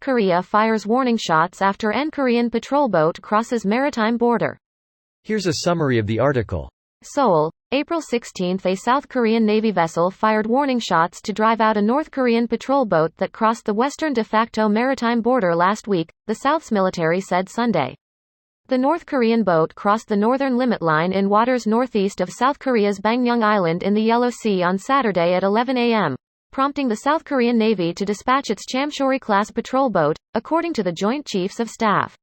Korea fires warning shots after Korean patrol boat crosses maritime border. Here's a summary of the article. Seoul, April 16. A South Korean Navy vessel fired warning shots to drive out a North Korean patrol boat that crossed the western de facto maritime border last week, the South's military said Sunday. The North Korean boat crossed the northern limit line in waters northeast of South Korea's Bangyang Island in the Yellow Sea on Saturday at 11 a.m., prompting the South Korean Navy to dispatch its Chamshori-class patrol boat, according to the Joint Chiefs of Staff.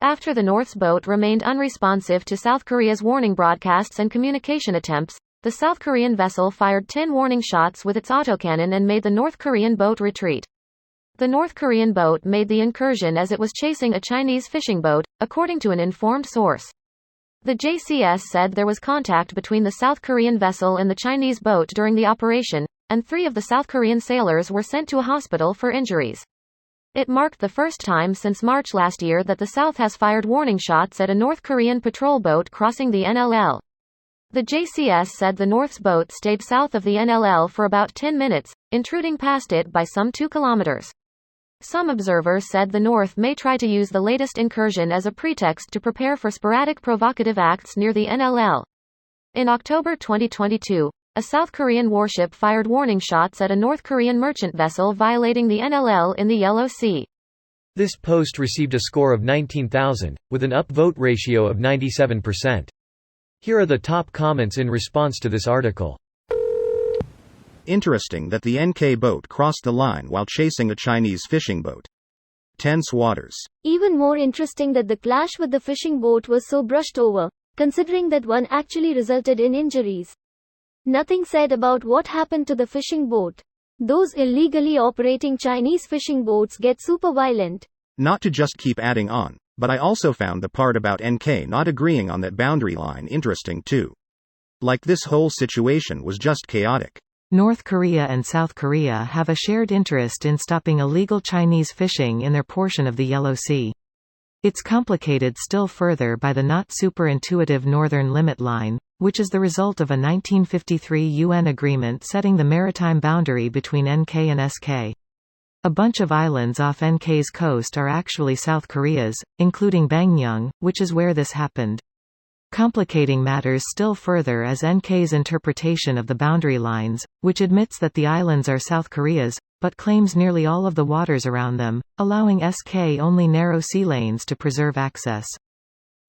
After the North's boat remained unresponsive to South Korea's warning broadcasts and communication attempts, the South Korean vessel fired 10 warning shots with its autocannon and made the North Korean boat retreat. The North Korean boat made the incursion as it was chasing a Chinese fishing boat, according to an informed source. The JCS said there was contact between the South Korean vessel and the Chinese boat during the operation, and 3 of the South Korean sailors were sent to a hospital for injuries. It marked the first time since March last year that the South has fired warning shots at a North Korean patrol boat crossing the NLL. The JCS said the North's boat stayed south of the NLL for about 10 minutes, intruding past it by some 2 kilometers. Some observers said the North may try to use the latest incursion as a pretext to prepare for sporadic provocative acts near the NLL. In October 2022, a South Korean warship fired warning shots at a North Korean merchant vessel violating the NLL in the Yellow Sea. This post received a score of 19,000, with an upvote ratio of 97%. Here are the top comments in response to this article. Interesting that the NK boat crossed the line while chasing a Chinese fishing boat. Tense waters. Even more interesting that the clash with the fishing boat was so brushed over, considering that one actually resulted in injuries. Nothing said about what happened to the fishing boat. Those illegally operating Chinese fishing boats get super violent. Not to just keep adding on, but I also found the part about NK not agreeing on that boundary line interesting too. Like this whole situation was just chaotic. North Korea and South Korea have a shared interest in stopping illegal Chinese fishing in their portion of the Yellow Sea. It's complicated still further by the not super intuitive Northern Limit Line, which is the result of a 1953 UN agreement setting the maritime boundary between NK and SK. A bunch of islands off NK's coast are actually South Korea's, including Bangyang, which is where this happened. Complicating matters still further is NK's interpretation of the boundary lines, which admits that the islands are South Korea's, but claims nearly all of the waters around them, allowing SK only narrow sea lanes to preserve access.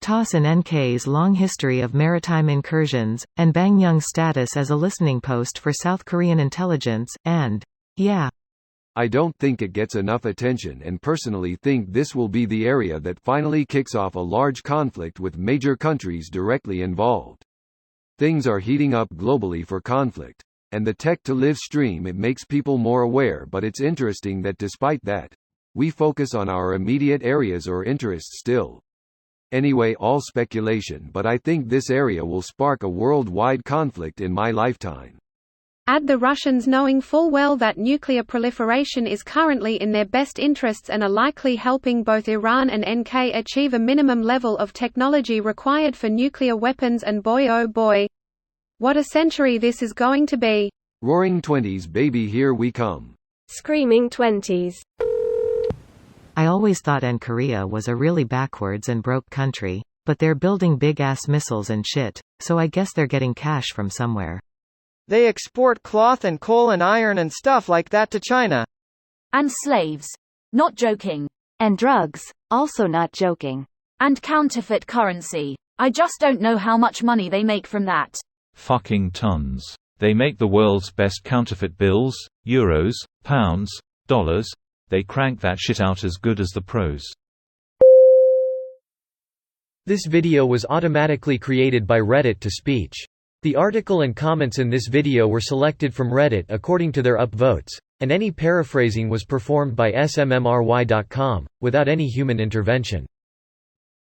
Toss in NK's long history of maritime incursions, and Bangyang's status as a listening post for South Korean intelligence, and, yeah. I don't think it gets enough attention and personally think this will be the area that finally kicks off a large conflict with major countries directly involved. Things are heating up globally for conflict, and the tech to live stream it makes people more aware, but it's interesting that despite that, we focus on our immediate areas or interests still. Anyway, all speculation, but I think this area will spark a worldwide conflict in my lifetime. Add the Russians knowing full well that nuclear proliferation is currently in their best interests and are likely helping both Iran and NK achieve a minimum level of technology required for nuclear weapons, and boy oh boy, what a century this is going to be. Roaring 20s baby, here we come. Screaming 20s. I always thought Korea was a really backwards and broke country, but they're building big-ass missiles and shit, so I guess they're getting cash from somewhere. They export cloth and coal and iron and stuff like that to China. And slaves. Not joking. And drugs. Also not joking. And counterfeit currency. I just don't know how much money they make from that. Fucking tons. They make the world's best counterfeit bills, euros, pounds, dollars. They crank that shit out as good as the pros. This video was automatically created by Reddit to speech. The article and comments in this video were selected from Reddit according to their upvotes, and any paraphrasing was performed by smmry.com, without any human intervention.